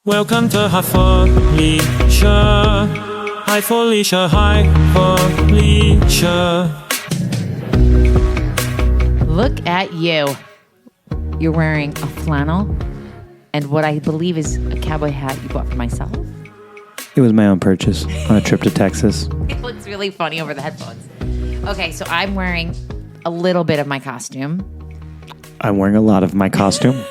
Welcome to Hi Felicia. Hi Felicia, hi Felicia. Look at you. You're wearing a flannel and what I believe is a cowboy hat you bought for myself. It was my own purchase on a trip to Texas. It looks really funny over the headphones. Okay, so I'm wearing a little bit of my costume. I'm wearing a lot of my costume.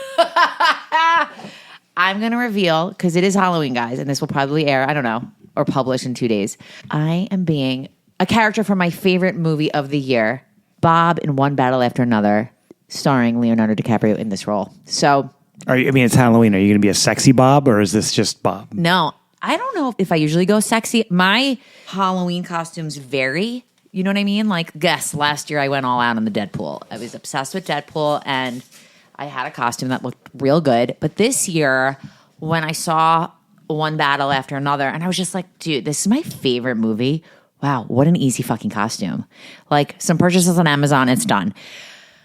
I'm going to reveal, because it is Halloween, guys, and this will probably air, I don't know, or publish in 2 days. I am being a character from my favorite movie of the year, Bob in One Battle After Another, starring Leonardo DiCaprio in this role. So, it's Halloween. Are you going to be a sexy Bob, or is this just Bob? No, I don't know if I usually go sexy. My Halloween costumes vary. You know what I mean? Like, guess, last year I went all out on the Deadpool. I was obsessed with Deadpool, and I had a costume that looked real good. But this year, when I saw One Battle After Another, and I was just like, dude, this is my favorite movie. Wow, what an easy fucking costume. Like, some purchases on Amazon, it's done.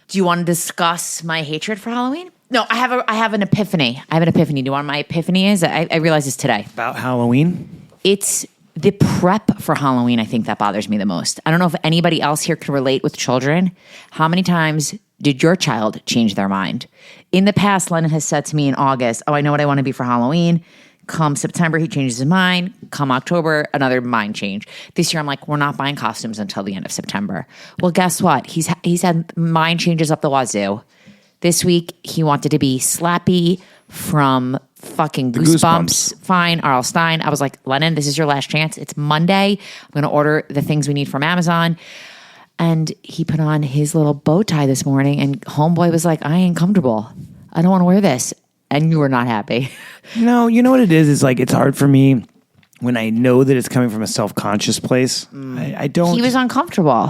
Do you want to discuss my hatred for Halloween? No, I have an epiphany. Do you know what my epiphany is? I realized this today. About Halloween? It's the prep for Halloween, I think, that bothers me the most. I don't know if anybody else here can relate with children. How many times did your child change their mind? In the past, Lennon has said to me in August, I know what I want to be for Halloween. Come September, he changes his mind. Come October, another mind change. This year, I'm like, we're not buying costumes until the end of September. Well, guess what? He's had mind changes up the wazoo. This week, he wanted to be Slappy from fucking Goosebumps. Fine, R.L. Stein. I was like, Lennon, this is your last chance. It's Monday. I'm going to order the things we need from Amazon. And he put on his little bow tie this morning, and homeboy was like, I ain't comfortable. I don't want to wear this. And you were not happy. No, you know what it is? It's like, it's hard for me when I know that it's coming from a self-conscious place. I don't. He was uncomfortable.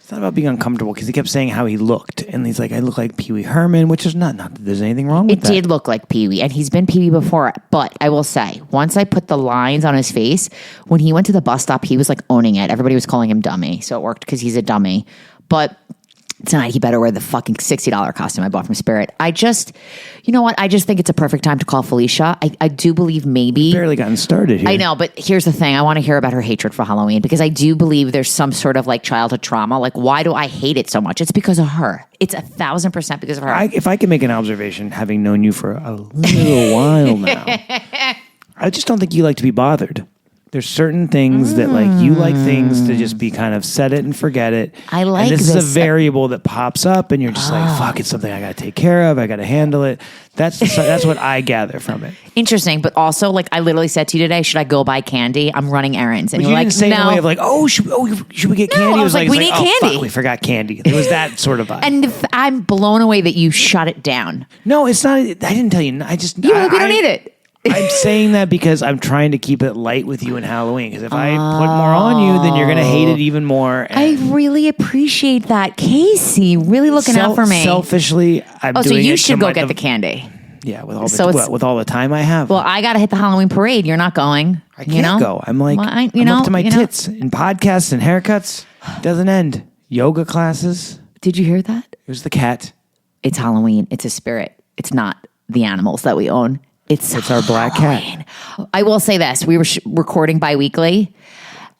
It's not about being uncomfortable, because he kept saying how he looked. And he's like, I look like Pee Wee Herman, which is not that there's anything wrong with that. It did look like Pee Wee, and he's been Pee Wee before. But I will say, once I put the lines on his face, when he went to the bus stop, he was like owning it. Everybody was calling him dummy. So it worked because he's a dummy. But tonight, he better wear the fucking $60 costume I bought from Spirit. You know what? I just think it's a perfect time to call Felicia. I do believe maybe. Barely gotten started here. I know, but here's the thing. I want to hear about her hatred for Halloween, because I do believe there's some sort of like childhood trauma. Like, why do I hate it so much? It's because of her. It's 1,000% because of her. If I can make an observation, having known you for a little while now, I just don't think you like to be bothered. There's certain things that, like, you like things to just be kind of set it and forget it. I like and this this. is a variable that pops up, and you're just like, fuck, it's something I got to take care of. I got to handle it. That's what I gather from it. Interesting, but also, like, I literally said to you today, should I go buy candy? I'm running errands. And But you're you like, didn't say no. in a way of like, should we get candy? I was like, we need candy. Fuck, we forgot candy. It was that sort of vibe. And I'm blown away that you shut it down. No, it's not. I didn't tell you. I just. We don't need it. I'm saying that because I'm trying to keep it light with you in Halloween. Because if I put more on you, then you're going to hate it even more. I really appreciate that. Casey, really looking out for me. Selfishly, I'm doing it. So you to should go get the candy. Yeah, with all the time I have. Well, I got to hit the Halloween parade. You're not going. I can't go. I'm like, I'm up to my tits in podcasts and haircuts. Doesn't end. Yoga classes. Did you hear that? It was the cat. It's Halloween. It's a spirit. It's not the animals that we own. It's our black cat. I will say this. We were recording bi-weekly.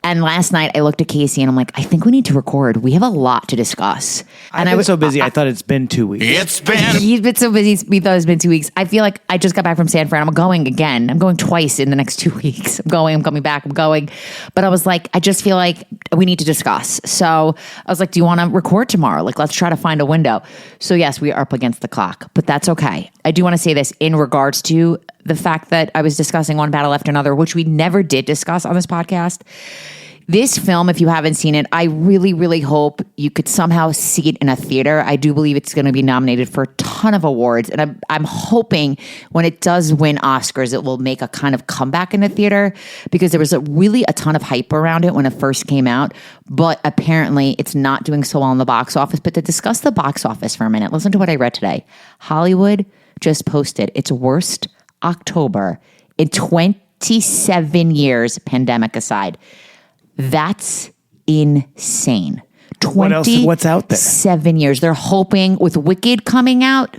And last night I looked at Casey and I'm like, I think we need to record. We have a lot to discuss. And I've been so busy. I thought it's been 2 weeks. He's been so busy. We thought it's been 2 weeks. I feel like I just got back from San Fran. I'm going again. I'm going twice in the next 2 weeks. I'm coming back. I'm going. But I was like, I just feel like we need to discuss. So I was like, do you want to record tomorrow? Like, let's try to find a window. So yes, we are up against the clock, but that's okay. I do want to say this in regards to the fact that I was discussing One Battle After Another, which we never did discuss on this podcast. This film, if you haven't seen it, I really, really hope you could somehow see it in a theater. I do believe it's going to be nominated for a ton of awards. And I'm hoping when it does win Oscars, it will make a kind of comeback in the theater, because there was really a ton of hype around it when it first came out. But apparently it's not doing so well in the box office. But to discuss the box office for a minute, listen to what I read today. Hollywood just posted its worst October in 27 years, pandemic aside. That's insane. What else? What's out there? 7 years. They're hoping with Wicked coming out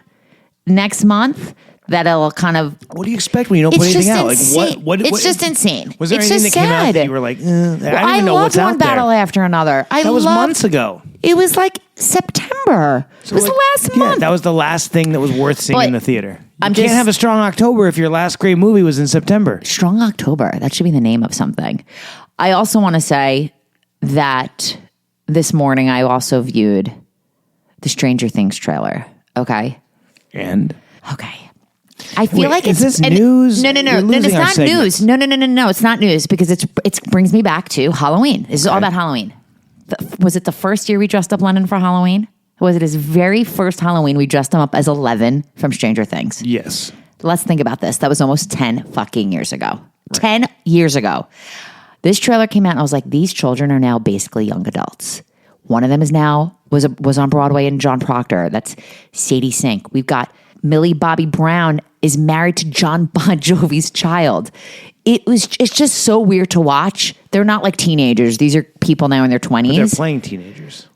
next month that it'll kind of. What do you expect when you don't put It's anything just out? insane. What? It's just insane. Was there It's anything just that came out sad. that you were like, I don't I even know loved what's one out battle there? after another. That was months ago. It was like September. It was Like, last yeah, month. that was the last thing that was worth seeing But in the theater. You I'm can't just- have a strong October if your last great movie was in September. Strong October. That should be the name of something. I also want to say that this morning I also viewed the Stranger Things trailer. Okay. And Okay. I feel Wait, like is it's this news? No, You're it's losing our not segments. news. No, it's not news because it brings me back to Halloween. This is all about Halloween. Was it the first year we dressed up Lennon for Halloween? Was it his very first Halloween we dressed him up as 11 from Stranger Things? yes, Let's think about this. That was almost 10 fucking years ago. 10 years ago. This trailer came out and I was like, these children are now basically young adults. One of them is now was on Broadway in John Proctor. That's Sadie Sink. We've got Millie Bobby Brown is married to John Bon Jovi's child. It's just so weird to watch. They're not like teenagers. These are people now in their 20s. they're playing teenagers.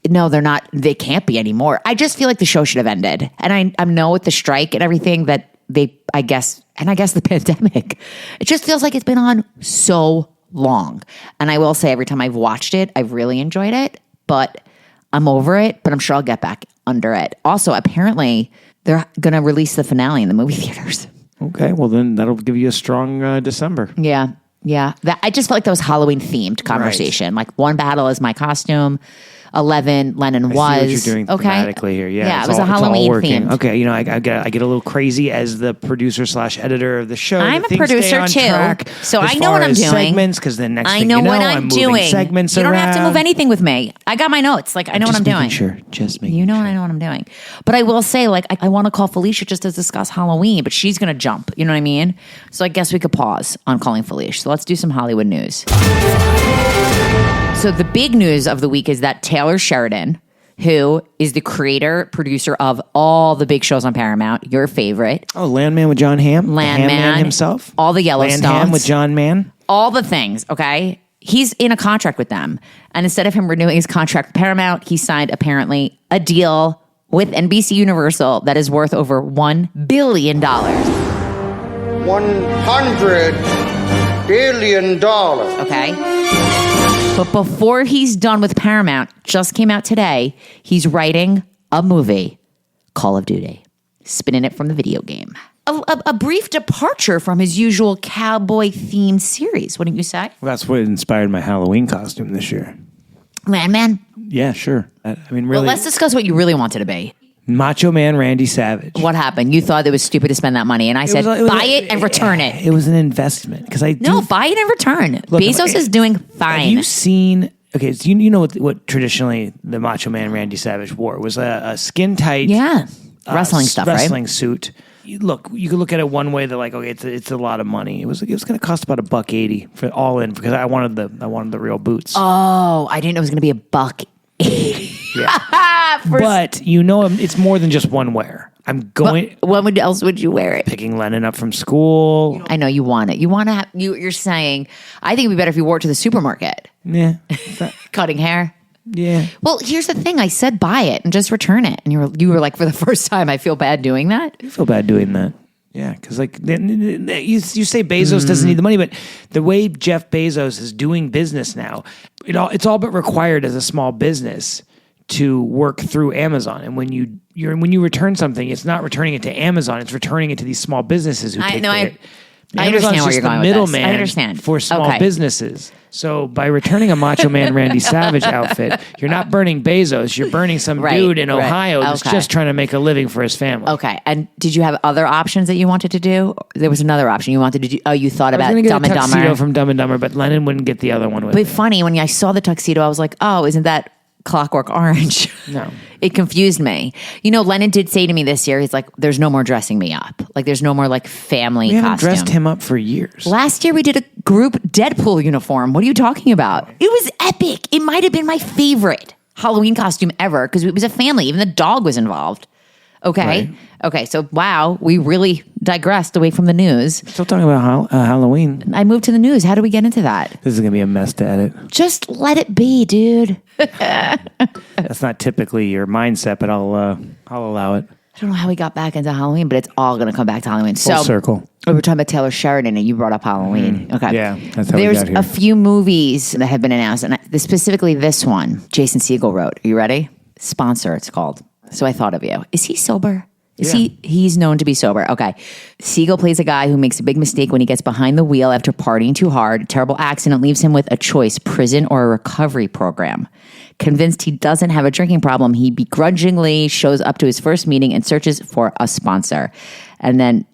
No, they're not. They can't be anymore. I just feel like the show should have ended. And I know with the strike and everything that I guess the pandemic, it just feels like it's been on so long. And I will say every time I've watched it, I've really enjoyed it, but I'm over it, but I'm sure I'll get back under it. Also, apparently they're going to release the finale in the movie theaters. Okay, well then that'll give you a strong December. Yeah. Yeah. I just felt like that was Halloween themed conversation. Like one battle is my costume. 11, Lennon was. I see what you're doing okay. thematically here. Yeah, it was a Halloween theme. Okay, I get a little crazy as the producer / editor of the show. I'm that a things stay producer on too, track so as I know far what I'm as doing. Segments, because then next I thing know you know, what I'm I'm moving doing. segments You don't have to around. move anything with me. I got my notes. Like I know what I'm doing. Sure, just making You know, sure. I know what I'm doing. But I will say, like, I want to call Felicia just to discuss Halloween, but she's going to jump. You know what I mean? So I guess we could pause on calling Felicia. So let's do some Hollywood news. So the big news of the week is that Taylor Sheridan, who is the creator, producer of all the big shows on Paramount, your favorite, Oh, Landman with John Hamm? The Landman, Ham Man himself? all the Land Yellowstones, Ham with John Mann? all the things, okay? He's in a contract with them. And instead of him renewing his contract with Paramount, he signed apparently a deal with NBC Universal that is worth over $1 billion. $100 billion. Okay? But before he's done with Paramount, just came out today, he's writing a movie, Call of Duty, spinning it from the video game. A brief departure from his usual cowboy-themed series, wouldn't you say? Well, that's what inspired my Halloween costume this year. Landman? Yeah, sure. I mean, Well, really, let's discuss what you really wanted to be. Macho Man Randy Savage. What happened? You thought it was stupid to spend that money, and I said, buy it and return it. It was an investment because No, buy it and return. Bezos is doing fine. Have you seen? Okay, so you know what traditionally the Macho Man Randy Savage wore was a skin tight, Wrestling stuff, wrestling right? suit. You could look at it one way. That like, okay, it's a lot of money. It was going to cost about $180 for all in because I wanted the real boots. Oh, I didn't know it was going to be $180. Yeah. But it's more than just one wear. I'm going. When else would you wear it? Picking Lennon up from school. I know you want it. You want to have. You're saying. I think it'd be better if you wore it to the supermarket. Yeah. Cutting hair. Yeah. Well, here's the thing. I said buy it and just return it, and you were like, for the first time, I feel bad doing that. I feel bad doing that. Yeah, because like you say Bezos doesn't need the money, but the way Jeff Bezos is doing business now, it's all but required as a small business to work through Amazon. And when you return something, it's not returning it to Amazon; it's returning it to these small businesses who take it. I understand where you're going with this. Middleman I understand. for small Okay. businesses. So by returning a Macho Man Randy Savage outfit, you're not burning Bezos. You're burning some dude in Ohio that's just trying to make a living for his family. Okay. And did you have other options that you wanted to do? There was another option you wanted to do. Oh, you thought I was about going to get Dumb a and tuxedo Dumber. from Dumb and Dumber, but Lennon wouldn't get the other one with But it. funny, when I saw the tuxedo, I was like, oh, isn't that Clockwork Orange? No. It confused me. Lennon did say to me this year, he's like, there's no more dressing me up. Like, there's no more like family We haven't costume. dressed him up for years. Last year we did a group Deadpool uniform. What are you talking about? It was epic. It might have been my favorite Halloween costume ever because it was a family. Even the dog was involved. Okay. Right. Okay. So, wow, we really digressed away from the news. Still talking about Halloween. I moved to the news. How do we get into that? This is going to be a mess to edit. Just let it be, dude. That's not typically your mindset, but I'll allow it. I don't know how we got back into Halloween, but it's all going to come back to Halloween. Full circle. We were talking about Taylor Sheridan, and you brought up Halloween. Okay. Yeah, that's how we There's got here. a few movies that have been announced, and specifically this one, Jason Segel wrote. Are you ready? Sponsor, it's called. So I thought of you. Is he sober? He's known to be sober. Okay. Segel plays a guy who makes a big mistake when he gets behind the wheel after partying too hard. A terrible accident leaves him with a choice, prison or a recovery program. Convinced he doesn't have a drinking problem, he begrudgingly shows up to his first meeting and searches for a sponsor. And then,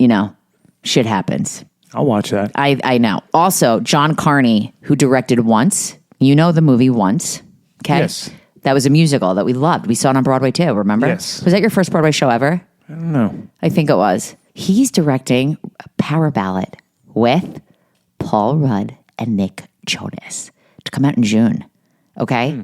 shit happens. I'll watch that. I know. Also, John Carney, who directed Once. You know the movie Once. Okay? Yes. That was a musical that we loved. We saw it on Broadway too, remember? Yes. Was that your first Broadway show ever? I don't know. I think it was. He's directing a Power Ballad with Paul Rudd and Nick Jonas to come out in June. Okay?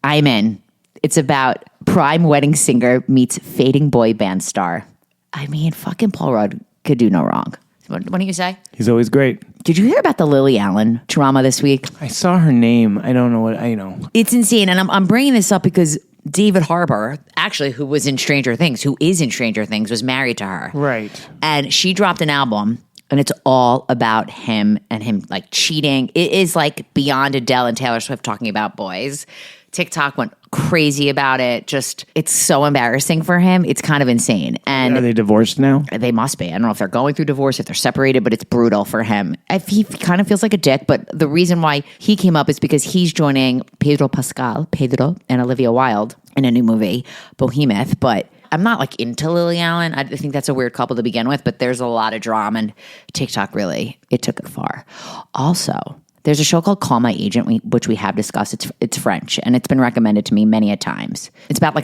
I'm in. It's about prime wedding singer meets fading boy band star. I mean, fucking Paul Rudd could do no wrong. What do you say? He's always great. Did you hear about the Lily Allen drama this week? I saw her name. I don't know what I know. It's insane. And I'm bringing this up because David Harbour, actually, who is in Stranger Things, was married to her. Right. And she dropped an album, and it's all about him and him like cheating. It is like beyond Adele and Taylor Swift talking about boys. TikTok went crazy about it. Just, it's so embarrassing for him. It's kind of insane. And Are they divorced now? they must be. I don't know if they're going through divorce, if they're separated, but it's brutal for him. He kind of feels like a dick, but the reason why he came up is because he's joining Pedro and Olivia Wilde in a new movie, Bohemoth. But I'm not like into Lily Allen. I think that's a weird couple to begin with, but there's a lot of drama, and TikTok really, it took it far. Also, there's a show called Call My Agent, which we have discussed. It's French, and it's been recommended to me many a times. It's about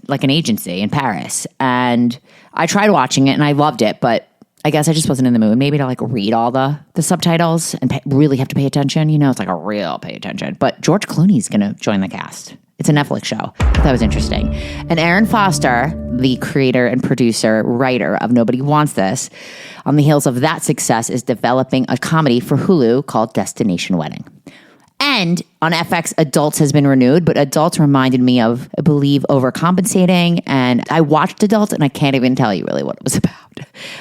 like an agency in Paris, and I tried watching it, and I loved it, but I guess I just wasn't in the mood. Maybe to like read all the subtitles and really have to pay attention. It's like a real pay attention. But George Clooney's going to join the cast. It's a Netflix show. That was interesting. And Aaron Foster, the creator and producer, writer of Nobody Wants This, on the heels of that success, is developing a comedy for Hulu called Destination Wedding. And on FX, Adults has been renewed, but Adults reminded me of, I believe, Overcompensating. And I watched Adults, and I can't even tell you really what it was about.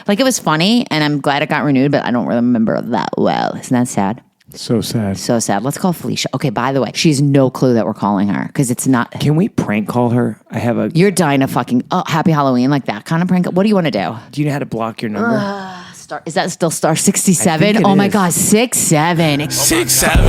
Like, it was funny, and I'm glad it got renewed, but I don't really remember that well. Isn't that sad? So sad. So sad. Let's call Felicia. Okay, by the way, she has no clue that we're calling her because it's not. Can we prank call her? I have a. You're dying to fucking Happy Halloween, like that kind of prank. What do you want to do? Do you know how to block your number? Is that still star 67? I think it Oh my is. God, 67. 67.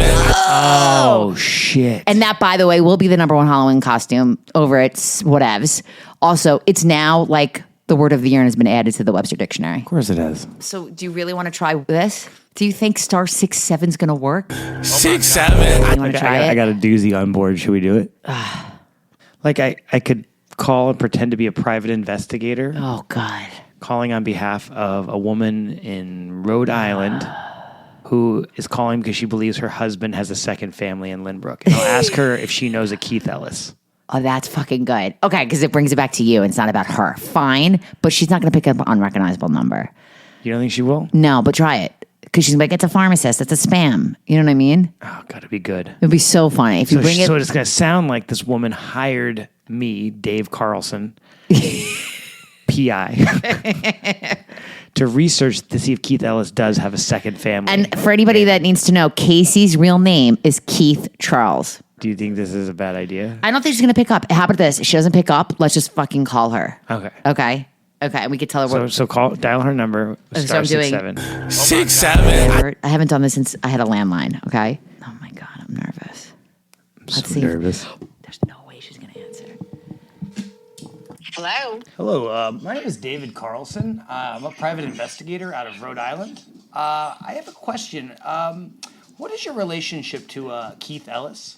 Oh shit! And that, by the way, will be the number one Halloween costume over at whatevs. Also, it's now like the word of the year and has been added to the Webster Dictionary. Of course it has. So, do you really want to try this? Do you think star 67 is going to work? 67. You want to try it? I got a doozy on board. Should we do it? Like I could call and pretend to be a private investigator, Oh God. calling on behalf of a woman in Rhode Island who is calling because she believes her husband has a second family in Lynbrook. And I'll ask her if she knows a Keith Ellis. Oh, that's fucking good. Okay, because it brings it back to you and it's not about her. Fine, but she's not going to pick up an unrecognizable number. You don't think she will? No, but try it. Because she's like, it's a pharmacist. It's a spam. You know what I mean? Oh, gotta be good. It would be so funny. If you bring it. So it's going to sound like this woman hired me, Dave Carlson, PI, to research to see if Keith Ellis does have a second family. And for anybody that needs to know, Casey's real name is Keith Charles. Do you think this is a bad idea? I don't think she's going to pick up. How about this? If she doesn't pick up, let's just fucking call her. Okay. Okay. And we could tell her what. So dial her number, star I'm doing- 67. 67. I haven't done this since I had a landline. Okay. Oh my God, I'm nervous. Let's see. Nervous. There's no way she's going to answer. Hello. Hello, my name is David Carlson. I'm a private investigator out of Rhode Island. I have a question. What is your relationship to Keith Ellis?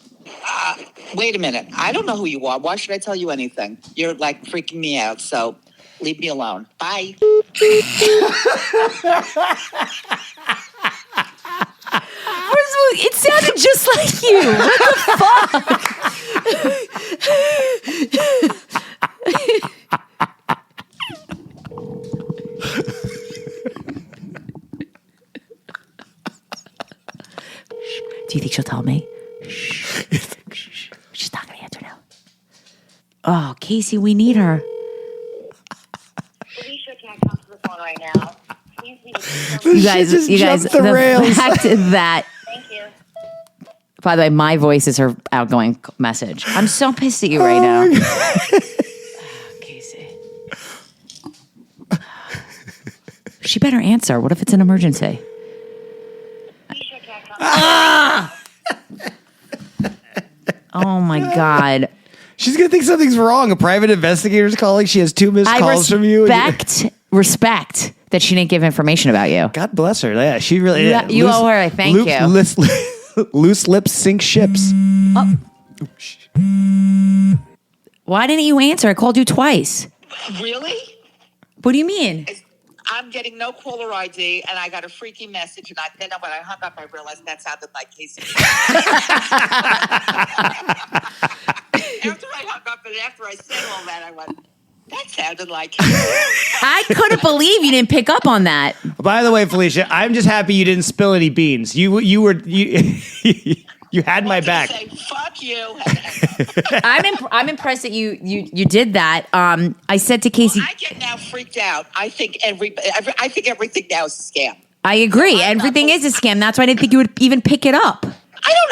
Wait a minute. I don't know who you are. Why should I tell you anything? You're like freaking me out. So leave me alone. Bye. First of all, it sounded just like you. What the fuck? Do you think she'll tell me? Shh. She's not going to answer now. Oh, Casey, we need her. You guys, just jumped the the rails. fact that. Thank you. By the way, my voice is her outgoing message. I'm so pissed at you right now. Casey. She better answer. What if it's an emergency? Oh my God. She's gonna think something's wrong. A private investigator's calling. She has 2 missed calls from you. Respect that she didn't give information about you. God bless her. Yeah, she really. You owe her a thank you. Loose lips sink ships. Why didn't you answer? I called you twice. Really? What do you mean? I'm getting no caller ID, and I got a freaky message, and then when I hung up, I realized that sounded like Casey. After I hung up and after I said all that, I went, that sounded like Casey. I couldn't believe you didn't pick up on that. By the way, Felicia, I'm just happy you didn't spill any beans. You had my back. Say, fuck you. I'm impressed that you did that. I said to Casey, I get now freaked out. I think everything now is a scam. I agree. Everything is a scam. That's why I didn't think you would even pick it up. I don't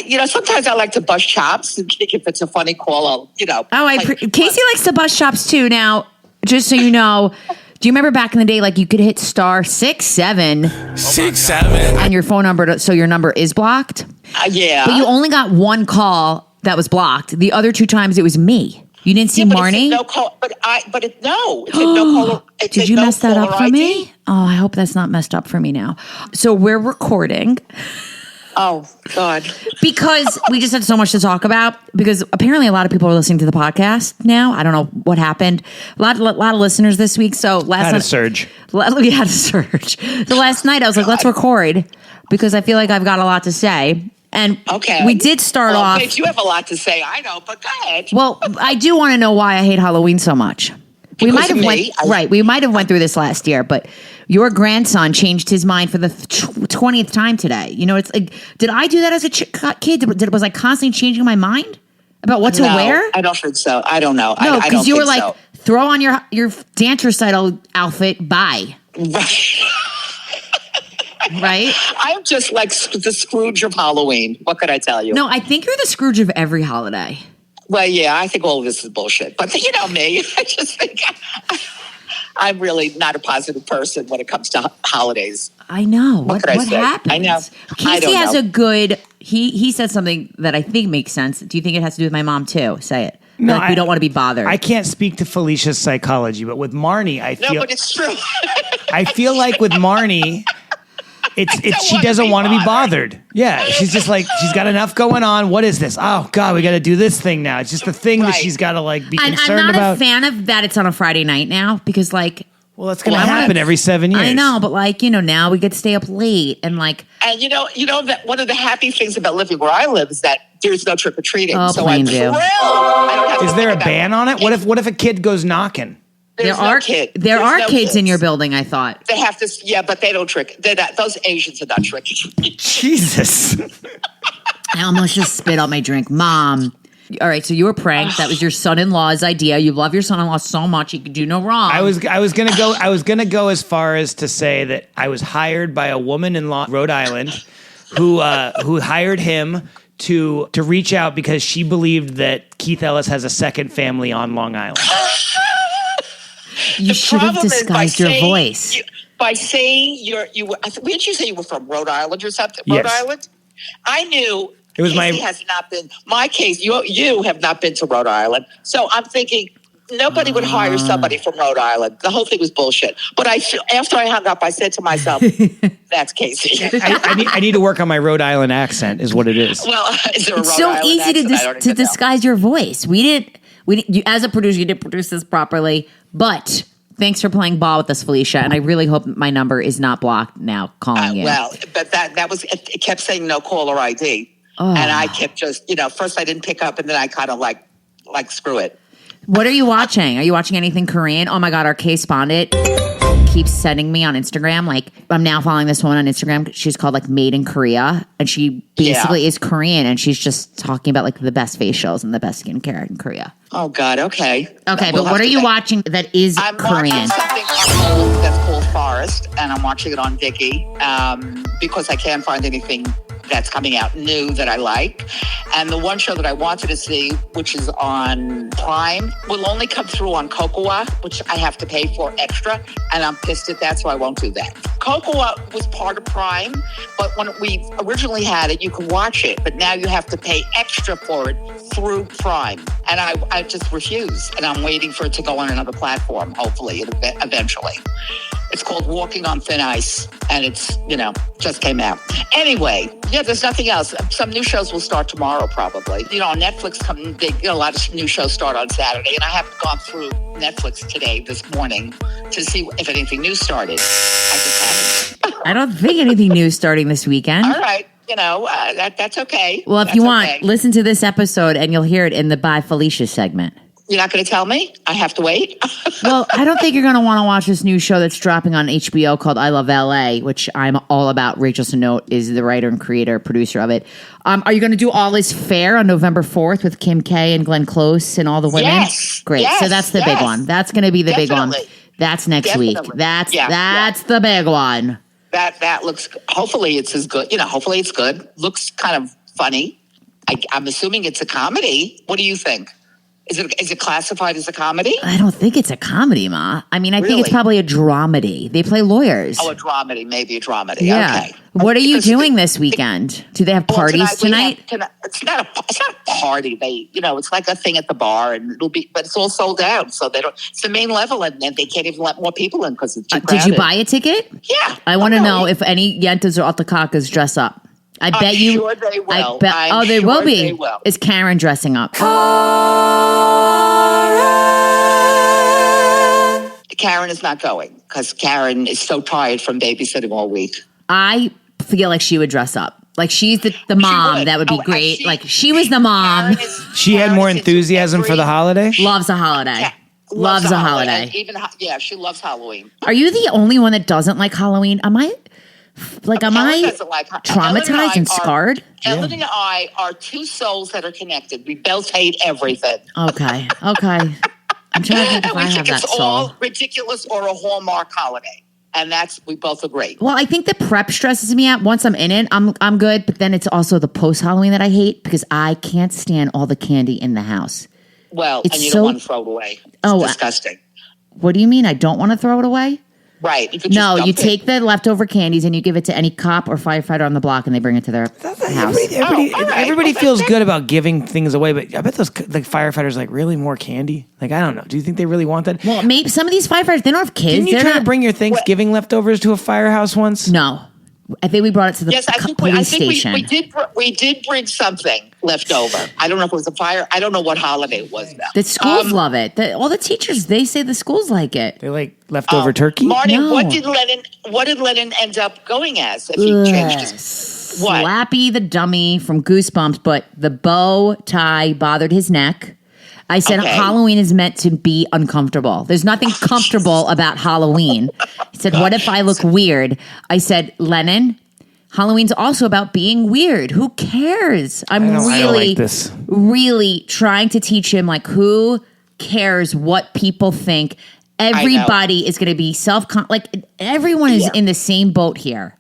know. Sometimes I like to bust chops and think if it's a funny call, I'll, Casey likes to bust chops too. Now, just so you know, do you remember back in the day, like you could hit star 6-7 and your phone number, so your number is blocked? Yeah. But you only got one call that was blocked. The other 2 times it was me. You didn't see Marni? No call, It said no caller. Did you mess that up for me? Oh, I hope that's not messed up for me now. So we're recording. Oh, God. Because we just had so much to talk about. Because apparently a lot of people are listening to the podcast now. I don't know what happened. A lot of listeners this week. So last night, surge. We had a surge. So last night I was like, let's record. Because I feel like I've got a lot to say. And we did start off. Babe, you have a lot to say. I know, but go ahead. Well, I do want to know why I hate Halloween so much. We might have went through this last year, but your grandson changed his mind for the 20th time today. It's like, did I do that as a kid? Was I constantly changing my mind about what to wear? I don't think so. I don't know. No, because you were like, so. Throw on your dance recital outfit. Bye. Right? I'm just like the Scrooge of Halloween. What could I tell you? No, I think you're the Scrooge of every holiday. Well, yeah, I think all of this is bullshit. But you know me, I just think I'm really not a positive person when it comes to holidays. I know. What say? happens? I know. Casey has a good, he said something that I think makes sense. Do you think it has to do with my mom too? Say it. No, we don't want to be bothered. I can't speak to Felicia's psychology, but with Marni, I feel... No, but it's true. I feel like with Marni... She doesn't want to be bothered. Yeah, she's just like, she's got enough going on. What is this? Oh God, we got to do this thing now. It's just the thing that she's got to be concerned I'm not about. a fan of that. It's on a Friday night now because well, that's going to happen every 7 years. I know, but now we get to stay up late and and that one of the happy things about living where I live is that there's no trick or treating. Oh, so I'm thrilled. I don't have is there a ban on it? What if a kid goes knocking? There are kids in your building, I thought. They have to, but they don't trick. Those Asians are not tricky. Jesus. I almost just spit out my drink. Mom. All right, so you were pranked. That was your son-in-law's idea. You love your son-in-law so much, he could do no wrong. I was gonna go as far as to say that I was hired by a woman in Rhode Island who hired him to reach out because she believed that Keith Ellis has a second family on Long Island. You should have disguised your voice. By saying didn't you say you were from Rhode Island or something? Yes. Rhode Island? I knew it was my case. You have not been to Rhode Island. So I'm thinking nobody would hire somebody from Rhode Island. The whole thing was bullshit. But after I hung up, I said to myself, that's Casey. I need to work on my Rhode Island accent is what it is. Well, is there a Rhode It's so Island easy accent? to disguise your voice. We as a producer, you didn't produce this properly, but thanks for playing ball with us, Felicia. And I really hope my number is not blocked now calling you. Well, but that was, it kept saying no caller ID. Oh. And I kept just, first I didn't pick up and then I kind of like screw it. What are you watching? Are you watching anything Korean? Oh my God, our case spawned it. keeps sending me on Instagram. Like, I'm now following this woman on Instagram. She's called like Made in Korea, and she basically is Korean, and she's just talking about like the best facials and the best skincare in Korea. Oh God. Okay. Okay, We'll but what have are to you think. watching that is I'm Korean? watching something on Hulu that's called Forest, and I'm watching it on Viki because I can't find anything that's coming out new that I like. And the one show that I wanted to see, which is on Prime, will only come through on Cocoa, which I have to pay for extra, and I'm pissed at that, so I won't do that. Cocoa was part of Prime, but when we originally had it, you could watch it, but now you have to pay extra for it through Prime. And I just refuse, and I'm waiting for it to go on another platform, hopefully, eventually. It's called Walking on Thin Ice, and it's, just came out. Anyway, there's nothing else. Some new shows will start tomorrow, probably. On Netflix, a lot of new shows start on Saturday, and I haven't gone through Netflix this morning, to see if anything new started. I just haven't. I don't think anything new is starting this weekend. All right. That's okay. Well, if That's you want, okay. listen to this episode and you'll hear it in the By Felicia segment. You're not going to tell me? I have to wait? Well, I don't think you're going to want to watch this new show that's dropping on HBO called I Love LA, which I'm all about. Rachel Senote is the writer and creator, producer of it. Are you going to do All Is Fair on November 4th with Kim K and Glenn Close and all the women? Yes. Great. Yes, so that's the big yes. one. That's going to be the big one. Definitely. That's next week. Definitely. That's the big one. That looks, hopefully it's as good. Hopefully it's good. Looks kind of funny. I'm assuming it's a comedy. What do you think? Is it classified as a comedy? I don't think it's a comedy, Ma. I mean, I think it's Really? probably a dramedy. They play lawyers. Oh, a dramedy, maybe a dramedy. Yeah. Okay. What are you Because doing this weekend? Do they have Well, parties tonight? It's not a party. It's like a thing at the bar, and but it's all sold out. So they don't. It's the main level, and they can't even let more people in because it's too crowded. Did you buy a ticket? Yeah. I want to Oh, no. know if any Yentas or Otakakas dress up. I bet you. Sure they will. Oh, they sure will be. They will. Is Karen dressing up? Karen is not going because Karen is so tired from babysitting all week. I feel like she would dress up. Like she's the mom. would. That would be Oh, great. she- Like she was the mom. She had more enthusiasm for the holiday. Loves a holiday. Yeah. Loves a holiday. And even she loves Halloween. Are you the only one that doesn't like Halloween? Am I Ellen doesn't like her. Ellen traumatized and scarred? Ellen and I are two souls that are connected. We both hate everything. Okay. I'm trying to think if And I we have think that it's soul. all ridiculous or a Hallmark holiday. And we both agree. Well, I think the prep stresses me out. Once I'm in it, I'm good. But then it's also the post Halloween that I hate because I can't stand all the candy in the house. Well, It's and you so- don't want to throw it away. It's disgusting. What do you mean? I don't want to throw it away? Right. You could No, just you dump it. take the leftover candies and you give it to any cop or firefighter on the block and they bring it to their house. Everybody, all right. everybody Well, feels that's- good about giving things away, but I bet those firefighters really more candy. I don't know. Do you think they really want that? Well, maybe some of these firefighters, they don't have kids. Didn't you They're try to not- bring your Thanksgiving leftovers to a firehouse once? No. I think we brought it to the Yes, I think police station. we did bring something left over. I don't know if it was a fire. I don't know what holiday it was now. The schools love it. All the teachers, they say the schools like it. They like leftover turkey? Marni, No. what did Lennon end up going as? If he changed his what? Slappy the dummy from Goosebumps, but the bow tie bothered his neck. I said Okay. Halloween is meant to be uncomfortable. There's nothing comfortable about Halloween. He said, what if I look weird? I said, Lennon, Halloween's also about being weird. Who cares? I don't like this. really trying to teach him who cares what people think. Everybody is going to be everyone is in the same boat here.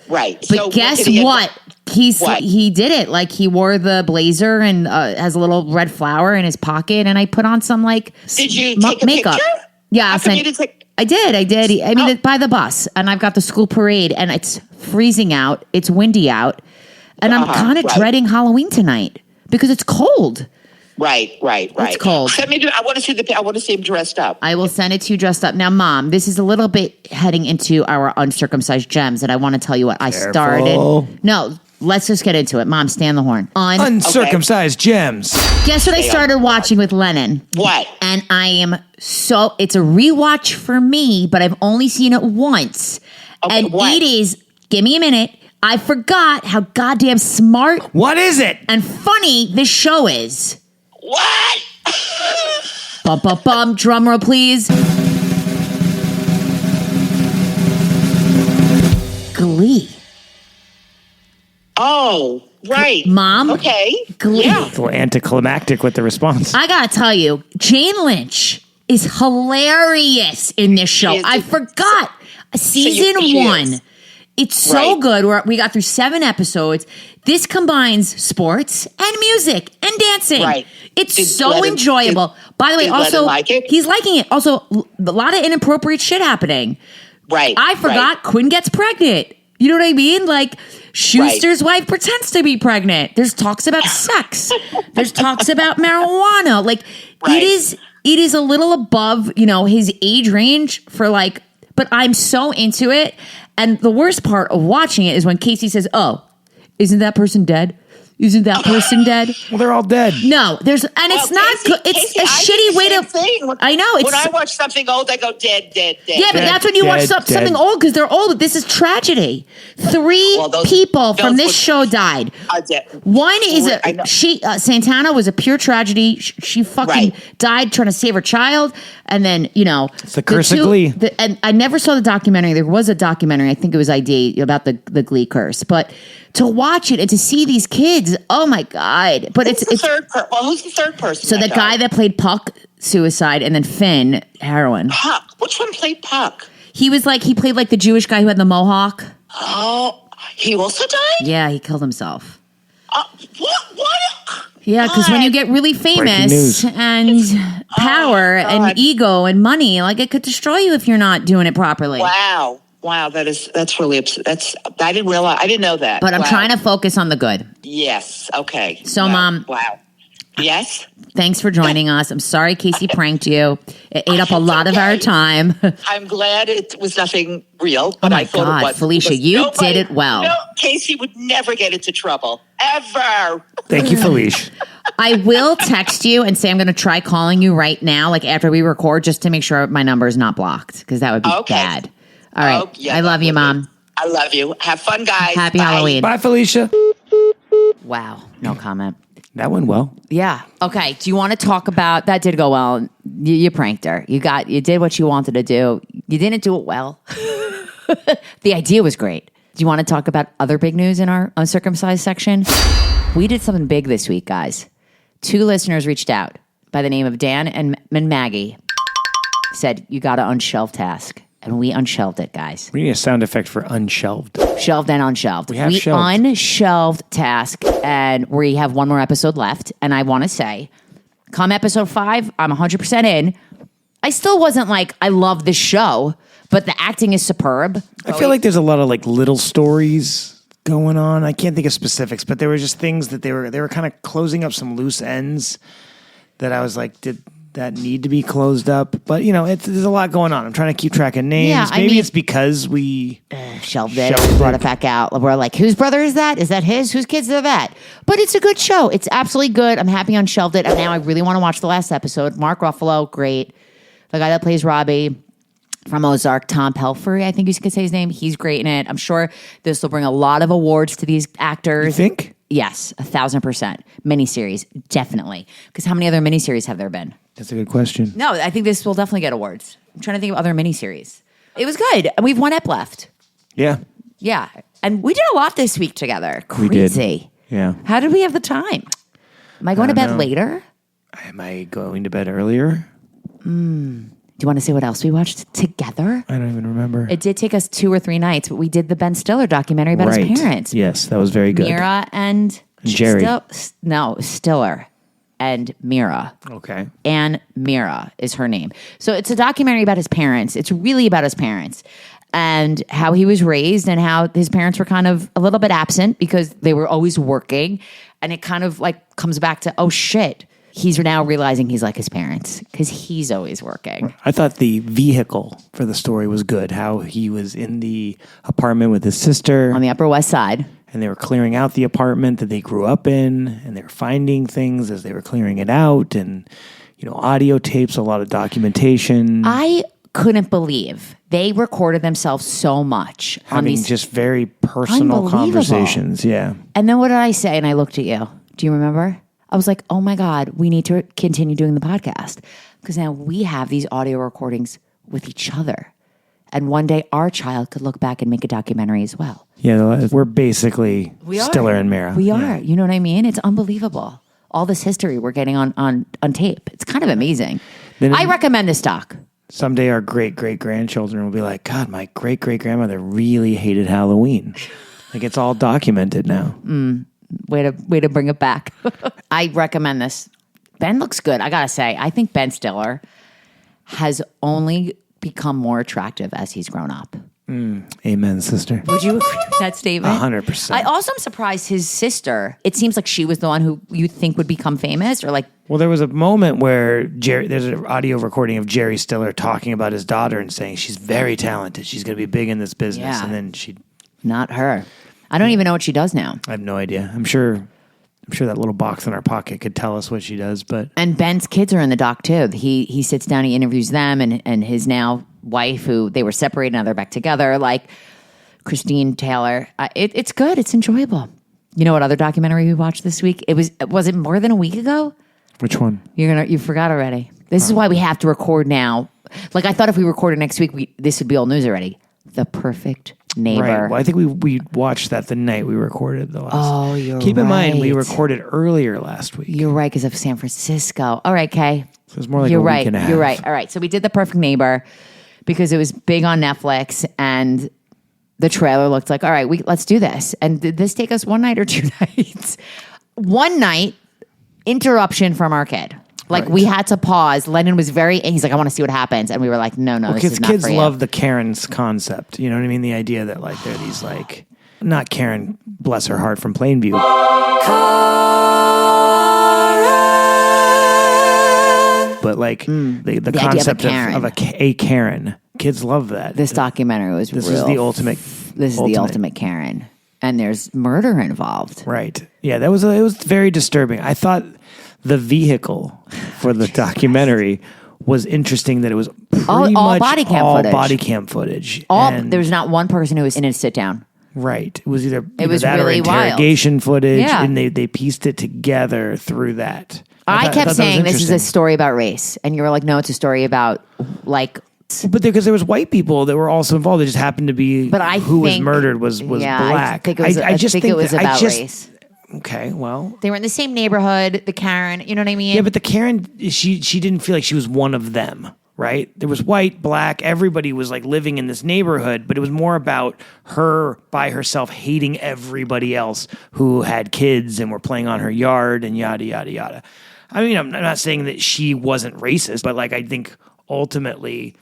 Right. But So guess did he end what? up- He did it. He wore the blazer and has a little red flower in his pocket, and I put on some Did you take a makeup. picture? Yeah, How come you didn't take? I did. I mean, by the bus, and I've got the school parade, and it's freezing out. It's windy out, and I'm kind of right. dreading Halloween tonight because it's cold. Right. It's cold. Send me. I want to see I want to see him dressed up. I will send it to you dressed up. Now, Mom, this is a little bit heading into our uncircumcised gems, and I want to tell you what I started. No, let's just get into it. Mom, stay on the horn. Uncircumcised gems. Guess what I started watching with Lennon? What? And I am it's a rewatch for me, but I've only seen it once. Okay, and what? it is, give me a minute, I forgot how goddamn smart What is it? and funny this show is. What? Bum, bum, bum, drum roll, please. Glee. Oh, right. Mom? Okay. Glee. Yeah. It's a little anticlimactic with the response. I gotta tell you, Jane Lynch is hilarious in this show. She is. I forgot. Season She 1. is. It's so Right. good. We got through 7 episodes. This combines sports and music and dancing. Right. It's Did so Glennon- enjoyable. By the way, did also, Glennon like it? he's liking it. Also, a lot of inappropriate shit happening. Right. I forgot Quinn gets pregnant. You know what I mean? Like, Schuster's wife pretends to be pregnant. There's talks about sex. There's talks about marijuana. Like, Right. it is a little above, his age range for like, but I'm so into it. And the worst part of watching it is when Casey says, "Oh, isn't that person dead? Isn't that person dead?" Well, they're all dead. No, it's not Casey- good. It's Casey, a I do shitty the way same to. thing. I know. When I watch something old, I go dead. Yeah, but Dead, that's when you watch dead, something dead. old because they're old. This is tragedy. 3 Well, those- people from those this would- show died. Are dead. One is I know. Santana was a pure tragedy. She fucking Right. died trying to save her child, and then It's the curse of Glee. And I never saw the documentary. There was a documentary. I think it was ID about the Glee curse, but to watch it and to see these kids, oh my god! But Who's the third person? Well, who's the third person? so the guy that played Puck, suicide, and then Finn, heroin. Puck. Which one played Puck? He played like the Jewish guy who had the mohawk. Oh, he also died. Yeah, he killed himself. What? Yeah, because when God. you get really famous news. and power and God. ego and money, like it could destroy you if you're not doing it properly. Wow. That's really I didn't realize. I didn't know that. But I'm Wow. trying to focus on the good. Yes. Okay. So, Wow. Mom- Wow. Yes. Thanks for joining us. I'm sorry Casey pranked you. It ate up a lot of our time. I'm glad it was nothing real. But Oh my I thought God, it was. Felicia, Because you did it well. No, Casey would never get into trouble ever. Thank you, Felicia. I will text you and say I'm going to try calling you right now, like after we record, just to make sure my number is not blocked, because that would be Okay. bad. All right. Oh, yeah, I love you, Mom. I love you. Have fun, guys. Happy Bye. Halloween. Bye, Felicia. Wow. No comment. That went well. Yeah. Okay. Do you want to talk about that? Did go well. You pranked her. You did what you wanted to do. You didn't do it well. The idea was great. Do you want to talk about other big news in our uncircumcised section? We did something big this week, guys. 2 listeners reached out by the name of Dan and Maggie. Said, you got to unshelve task. And we unshelved it, guys. We need a sound effect for unshelved. Shelved and unshelved. We have shelved. unshelved task, and we have one more episode left. And I want to say, come episode 5, I'm 100% in. I still wasn't like, I love this show, but the acting is superb. I feel like there's a lot of like little stories going on. I can't think of specifics, but there were just things that they were kind of closing up some loose ends that I was like, did that need to be closed up? But there's a lot going on. I'm trying to keep track of names. Yeah, I Maybe mean- it's because we Shelved it, Shelved brought it. it back out. We're like, whose brother is that? Is that his? Whose kids are that? But it's a good show. It's absolutely good. I'm happy on Shelved It. And now I really want to watch the last episode. Mark Ruffalo, great. The guy that plays Robbie from Ozark, Tom Pelphrey, I think you could say his name. He's great in it. I'm sure this will bring a lot of awards to these actors. You think? Yes, 1,000%. Miniseries, definitely. Because how many other miniseries have there been? That's a good question. No, I think this will definitely get awards. I'm trying to think of other miniseries. It was good. And we've one ep left. Yeah. Yeah. And we did a lot this week together. We did. Crazy. Yeah. How did we have the time? Am I going to don't bed know. later? Am I going to bed earlier? Do you want to say what else we watched together? I don't even remember. It did take us 2 or 3 nights, but we did the Ben Stiller documentary about his parents. Yes, that was very good. Meara and Jerry. Stiller and Meara. Okay. Anne Meara is her name. So it's a documentary about his parents. It's really about his parents and how he was raised and how his parents were kind of a little bit absent because they were always working. And it kind of like comes back to, oh shit, he's now realizing he's like his parents because he's always working. I thought the vehicle for the story was good. How he was in the apartment with his sister. On the Upper West Side. And they were clearing out the apartment that they grew up in, and they were finding things as they were clearing it out, and audio tapes, a lot of documentation. I couldn't believe they recorded themselves so much on having these. just very personal Unbelievable. conversations. Yeah. And then what did I say? And I looked at you. Do you remember? I was like, oh my God, we need to continue doing the podcast because now we have these audio recordings with each other. And one day our child could look back and make a documentary as well. Yeah, we're basically Stiller and Meara. We are. You know what I mean? It's unbelievable. All this history we're getting on tape. It's kind of amazing. I recommend this doc. Someday our great-great-grandchildren will be like, God, my great-great-grandmother really hated Halloween. Like, it's all documented now. Way to bring it back. I recommend this. Ben looks good. I got to say, I think Ben Stiller has only become more attractive as he's grown up. Amen, sister. Would you agree with that statement? 100%. I also am surprised his sister, it seems like she was the one who you think would become famous or like. Well, there was a moment where there's an audio recording of Jerry Stiller talking about his daughter and saying she's very talented. She's going to be big in this business. Yeah. And then she... Not her. I don't even know what she does now. I have no idea. I'm sure that little box in our pocket could tell us what she does, but... And Ben's kids are in the doc too. He sits down, he interviews them and his now wife, who they were separated, now they're back together, like Christine Taylor. It's good. It's enjoyable. You know what other documentary we watched this week? Was it more than a week ago? Which one? You forgot already. This is why we have to record now. Like I thought if we recorded next week, this would be old news already. The Perfect Neighbor. Right. Well, I think we watched that the night we recorded the last. Oh, you're Keep in mind, we right. recorded earlier last week. You're right, because of San Francisco. All right, Kay. So it's more like You're a right. week and a half. You're right. All right. So we did The Perfect Neighbor because it was big on Netflix and the trailer looked like, all right, let's do this. And did this take us one night or 2 nights? One night, interruption from our kid. Like we had to pause. Lennon was he's like, I want to see what happens. And we were like, no, this is not kids for you. love the Karen's concept. You know what I mean? The idea that like they're these like, not Karen, bless her heart, from Plainview. But like the concept of a Karen. Kids love that. This documentary was This is the ultimate. This is the ultimate Karen. And there's murder involved. Right. Yeah, it was very disturbing. I thought the vehicle for the documentary was interesting that it was pretty all much body cam all footage. body cam footage. There was not one person who was in a sit down. Right. It was either was that really or interrogation footage, Yeah. and they pieced it together through that. I thought kept that saying was this is a interesting. story about race. And you were like, no, it's a story about like... But because there was white people that were also involved, it just happened to be who was murdered was black. I think it was about race. Okay, well, They were in the same neighborhood, the Karen, you know what I mean? yeah, but the Karen, she didn't feel like she was one of them, right? There was white, black, everybody was like living in this neighborhood, but it was more about her by herself hating everybody else who had kids and were playing on her yard and yada, yada, yada. I mean, I'm not saying that she wasn't racist, but like I think ultimately...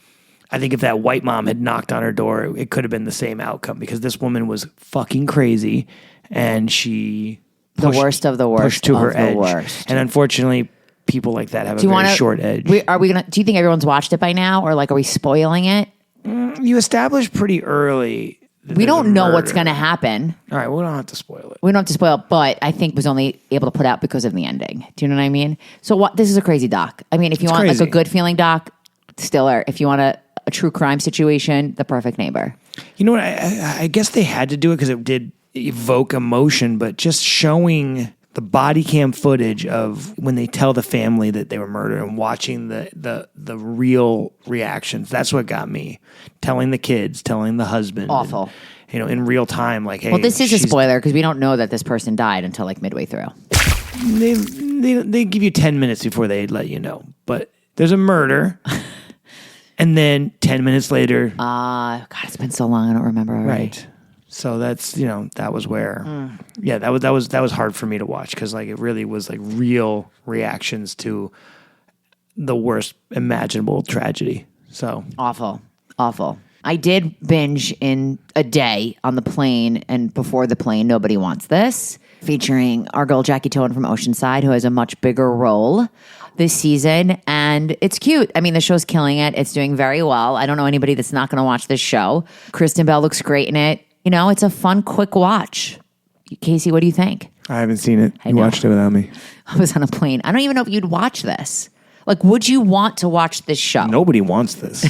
I think if that white mom had knocked on her door, it could have been the same outcome because this woman was fucking crazy and she the worst of the worst pushed to her of edge. the worst. And unfortunately, people like that have a very short edge. Do you think everyone's watched it by now, or like are we spoiling it? You established pretty early. We don't know what's going to happen. All right, we don't have to spoil it. We don't have to spoil it, but I think it was only able to put out because of the ending. Do you know what I mean? So this is a crazy doc. I mean, if you want crazy. like a good feeling doc, Stiller. If you want a true crime situation, The Perfect Neighbor. You know what? I guess they had to do it because it did evoke emotion, but just showing the body cam footage of when they tell the family that they were murdered and watching the real reactions, that's what got me. Telling the kids, telling the husband. Awful. And, in real time, like, hey. Well, this is a spoiler because we don't know that this person died until like midway through. They give you 10 minutes before they let you know. But there's a murder. And then 10 minutes later. God, it's been so long. I don't remember already. Right. So that's, that was where, that was hard for me to watch because like it really was like real reactions to the worst imaginable tragedy. So Awful. I did binge in a day on the plane and before the plane, Nobody Wants This, featuring our girl Jackie Towan from Oceanside, who has a much bigger role this season, and it's cute. I mean, the show's killing it. It's doing very well. I don't know anybody that's not going to watch this show. Kristen Bell looks great in it. It's a fun, quick watch. Casey, what do you think? I haven't seen it. You know. watched it without me. I was on a plane. I don't even know if you'd watch this. Like, would you want to watch this show? Nobody wants this.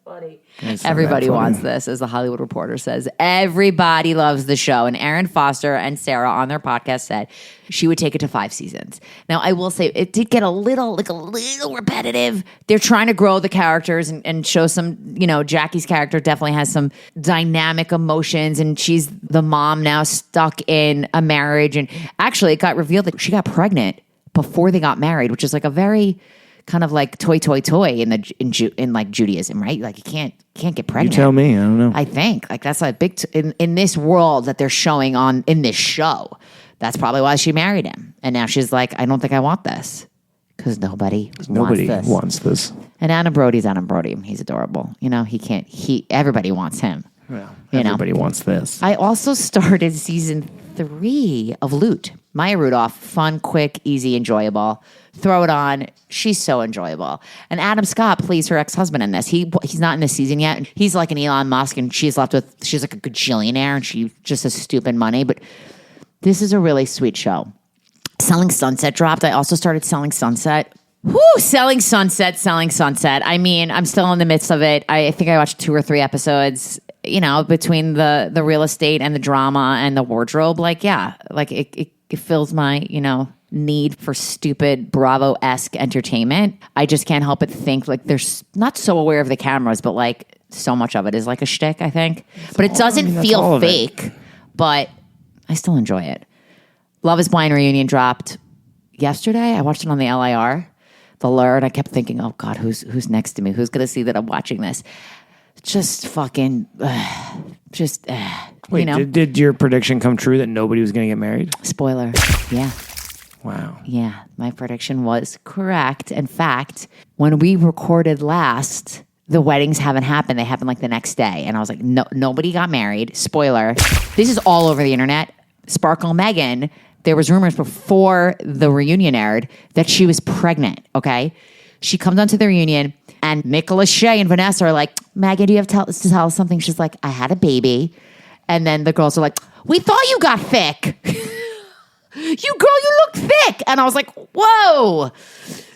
funny. It's not Everybody that funny. wants this, as the Hollywood Reporter says. Everybody loves the show. And Erin Foster and Sarah on their podcast said she would take it to 5 seasons. Now, I will say it did get a little repetitive. They're trying to grow the characters and show some, Jackie's character definitely has some dynamic emotions, and she's the mom now stuck in a marriage. And actually, it got revealed that she got pregnant before they got married, which is like a very kind of like toy in like Judaism, right? Like you can't get pregnant. You tell me. I don't know. I think like that's a big in this world that they're showing on in this show. That's probably why she married him, and now she's like, I don't think I want this because nobody wants this. And Adam Brody's Adam Brody. He's adorable. Everybody wants him. Well, everybody wants this. I also started season 3 of Loot. Maya Rudolph, fun, quick, easy, enjoyable. Throw it on. She's so enjoyable. And Adam Scott plays her ex-husband in this. He's not in this season yet. He's like an Elon Musk, and she's like a gajillionaire, and she just has stupid money. But this is a really sweet show. Selling Sunset dropped. I also started Selling Sunset. Selling Sunset. I mean, I'm still in the midst of it. I think I watched 2 or 3 episodes. Between the real estate and the drama and the wardrobe, it fills my, need for stupid Bravo-esque entertainment. I just can't help but think like there's not so aware of the cameras, but like so much of it is like a shtick, I think. But it doesn't feel fake, but I still enjoy it. Love is Blind reunion dropped yesterday. I watched it on the LIR, the Lure, and I kept thinking, oh God, who's next to me? Who's going to see that I'm watching this? Just fucking, Wait, did your prediction come true that nobody was going to get married? Spoiler. Yeah. Wow. Yeah. My prediction was correct. In fact, when we recorded last, the weddings haven't happened. They happened like the next day. And I was like, no, nobody got married. Spoiler. This is all over the internet. Sparkle Megan, there was rumors before the reunion aired that she was pregnant. Okay. She comes onto the reunion, and Nicholas, Shay, and Vanessa are like, Megan, do you have to tell us something? She's like, I had a baby. And then the girls are like, we thought you got thick. You look thick. And I was like, whoa.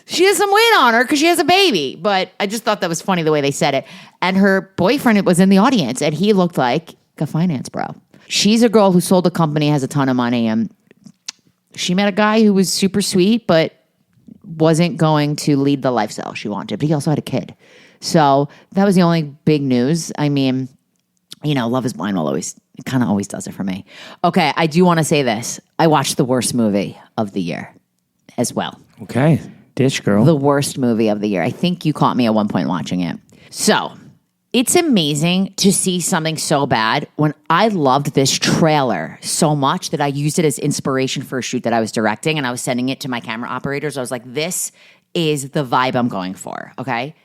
She has some weight on her because she has a baby. But I just thought that was funny the way they said it. And her boyfriend was in the audience, and he looked like a finance bro. She's a girl who sold a company, has a ton of money, and she met a guy who was super sweet, but wasn't going to lead the lifestyle she wanted, but he also had a kid. So that was the only big news. I mean, Love is Blind kind of always does it for me. Okay, I do want to say this. I watched the worst movie of the year as well. Okay, dish girl. The worst movie of the year. I think you caught me at one point watching it. So it's amazing to see something so bad when I loved this trailer so much that I used it as inspiration for a shoot that I was directing, and I was sending it to my camera operators. I was like, this is the vibe I'm going for, okay?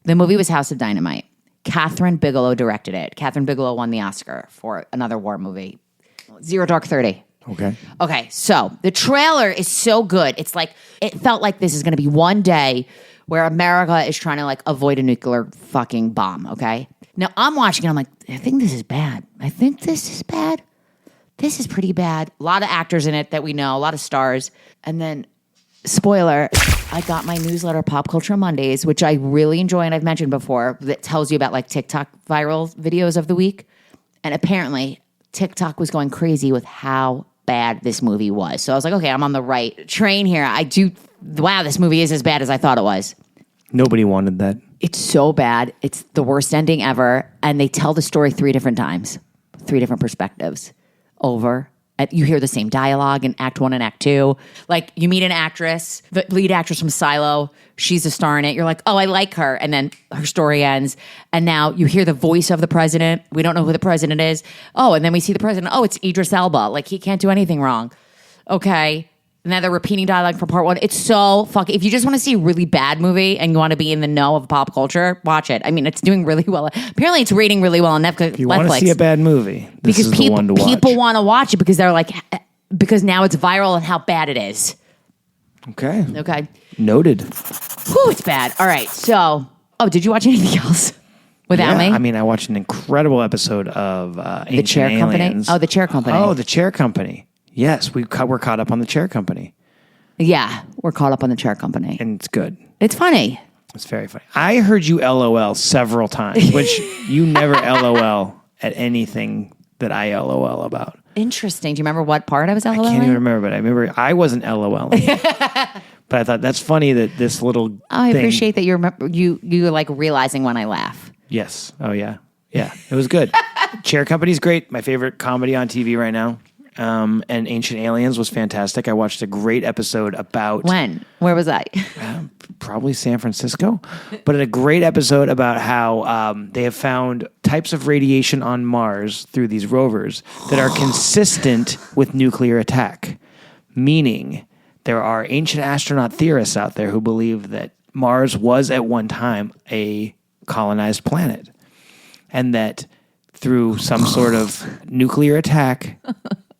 The movie was House of Dynamite. Catherine Bigelow directed it. Catherine Bigelow won the Oscar for another war movie, Zero Dark 30. Okay, so the trailer is so good. It's like, it felt like this is going to be one day where America is trying to like avoid a nuclear fucking bomb, okay? Now I'm watching it, I'm like, I think this is bad. This is pretty bad. A lot of actors in it that we know, a lot of stars. And then, spoiler, I got my newsletter, Pop Culture Mondays, which I really enjoy and I've mentioned before, that tells you about like TikTok viral videos of the week. And apparently TikTok was going crazy with how bad this movie was. So I was like, okay, I'm on the right train here. Wow, this movie is as bad as I thought it was. Nobody wanted that. It's so bad. It's the worst ending ever. And they tell the story 3 different times, 3 different perspectives over. And you hear the same dialogue in Act 1 and Act 2. Like, you meet an actress, the lead actress from Silo. She's a star in it. You're like, oh, I like her. And then her story ends. And now you hear the voice of the president. We don't know who the president is. Oh, and then we see the president. Oh, it's Idris Elba. Like, he can't do anything wrong. Okay. And now they're repeating dialogue from part 1. It's so fucking... If you just want to see a really bad movie and you want to be in the know of pop culture, watch it. I mean, it's doing really well. Apparently, it's rating really well on Netflix. If you want to see a bad movie, this is the one to watch. People want to watch it because they're like... Because now it's viral and how bad it is. Okay. Whew, Noted. it's bad. All right, so... Oh, did you watch anything else without me? I mean, I watched an incredible episode of The Chair Company? Oh, The Chair Company. Oh, The Chair Company. Yes, we're caught up on The Chair Company. Yeah, we're caught up on The Chair Company. And it's good. It's funny. It's very funny. I heard you LOL several times, which you never LOL at anything that I LOL about. Interesting. Do you remember what part I was LOLing? I can't even remember, but I remember I wasn't LOLing. But I thought that's funny that this little I thing, appreciate that you like realizing when I laugh. Yes. Oh, yeah. Yeah. It was good. Chair Company's great. My favorite comedy on TV right now. And Ancient Aliens was fantastic. I watched a great episode about... When? Where was I? Probably San Francisco. But a great episode about how they have found types of radiation on Mars through these rovers that are consistent with nuclear attack. Meaning... there are ancient astronaut theorists out there who believe that Mars was at one time a colonized planet and that through some sort of nuclear attack,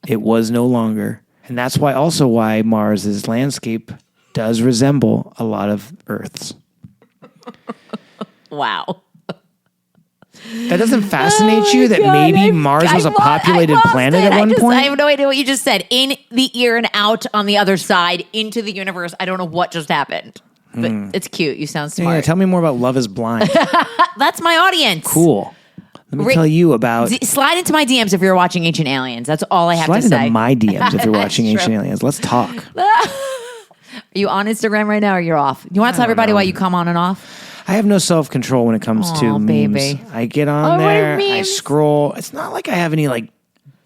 it was no longer. And that's why Mars's landscape does resemble a lot of Earth's. Wow. That doesn't fascinate you that maybe Mars was a populated planet at one point? I have no idea what you just said. In the ear and out on the other side into the universe. I don't know what just happened. But it's cute. You sound smart. Yeah, tell me more about Love is Blind. That's my audience. Cool. Let me tell you about... slide into my DMs if you're watching Ancient Aliens. That's all I have to say. Slide into my DMs if you're watching Ancient Aliens. Let's talk. Are you on Instagram right now or you're off? You want to tell everybody why you come on and off? I have no self-control when it comes to memes. Baby. I get on there, I scroll. It's not like I have any like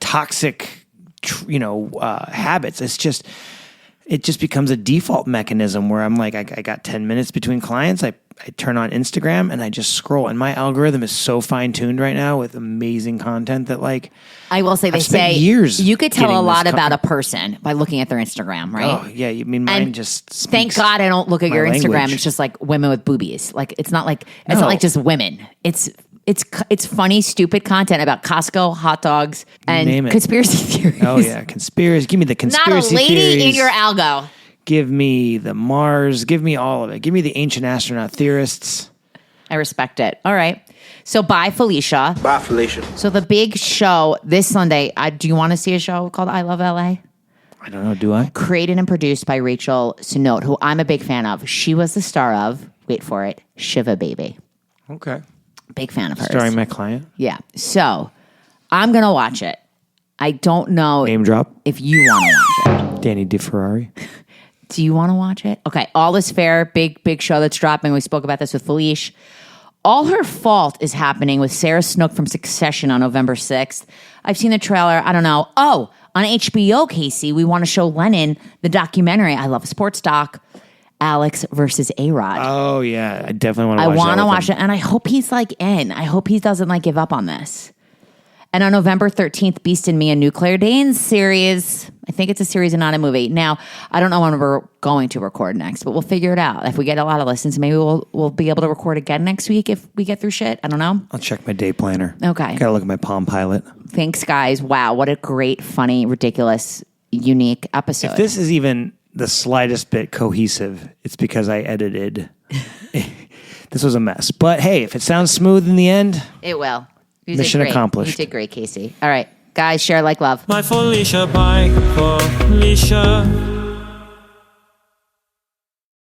toxic, habits. It just becomes a default mechanism where I'm like, I got 10 minutes between clients. I turn on Instagram and I just scroll. And my algorithm is so fine-tuned right now with amazing content that like... I will say, they say years you could tell a lot getting this about a person by looking at their Instagram, right? Oh, yeah. I mean, mine just speaks thank God I don't look at your Instagram. language. It's just like women with boobies. Like it's not like just women. It's funny, stupid content about Costco, hot dogs, and conspiracy theories. Oh, yeah. Conspiracy. Give me the conspiracy theories. Not a lady theories. in your algo. Give me the Mars. Give me all of it. Give me the ancient astronaut theorists. I respect it. All right. So bye, Felicia. Bye, Felicia. So the big show this Sunday, do you want to see a show called I Love LA? I don't know. Do I? Created and produced by Rachel Senote, who I'm a big fan of. She was the star of, wait for it, Shiva Baby. Okay. Big fan of hers. Starring my client. Yeah. So I'm going to watch it. I don't know Name drop. if you want to watch it. Danny DeFerrari. Do you want to watch it? Okay. All Is Fair, big show that's dropping. We spoke about this with Felicia. All Her Fault is happening with Sarah Snook from Succession on November 6th. I've seen the trailer. I don't know. Oh, on HBO, Casey, we want to show Lennon the documentary. I love a sports doc. Alex versus A-Rod. Oh, yeah. I definitely want to watch it. I want to watch it, and I hope he's like in. I hope he doesn't like give up on this. And on November 13th, Beast and Me, a Nuclear Danes series. I think it's a series and not a movie. Now, I don't know when we're going to record next, but we'll figure it out. If we get a lot of listens, maybe we'll be able to record again next week if we get through shit. I don't know. I'll check my day planner. Okay. Gotta look at my Palm Pilot. Thanks, guys. Wow, what a great, funny, ridiculous, unique episode. If this is even the slightest bit cohesive, it's because I edited. This was a mess. But hey, if it sounds smooth in the end, it will. Mission accomplished. You did great, Casey. All right. Guys, share like love. My Felicia, bye, Felicia.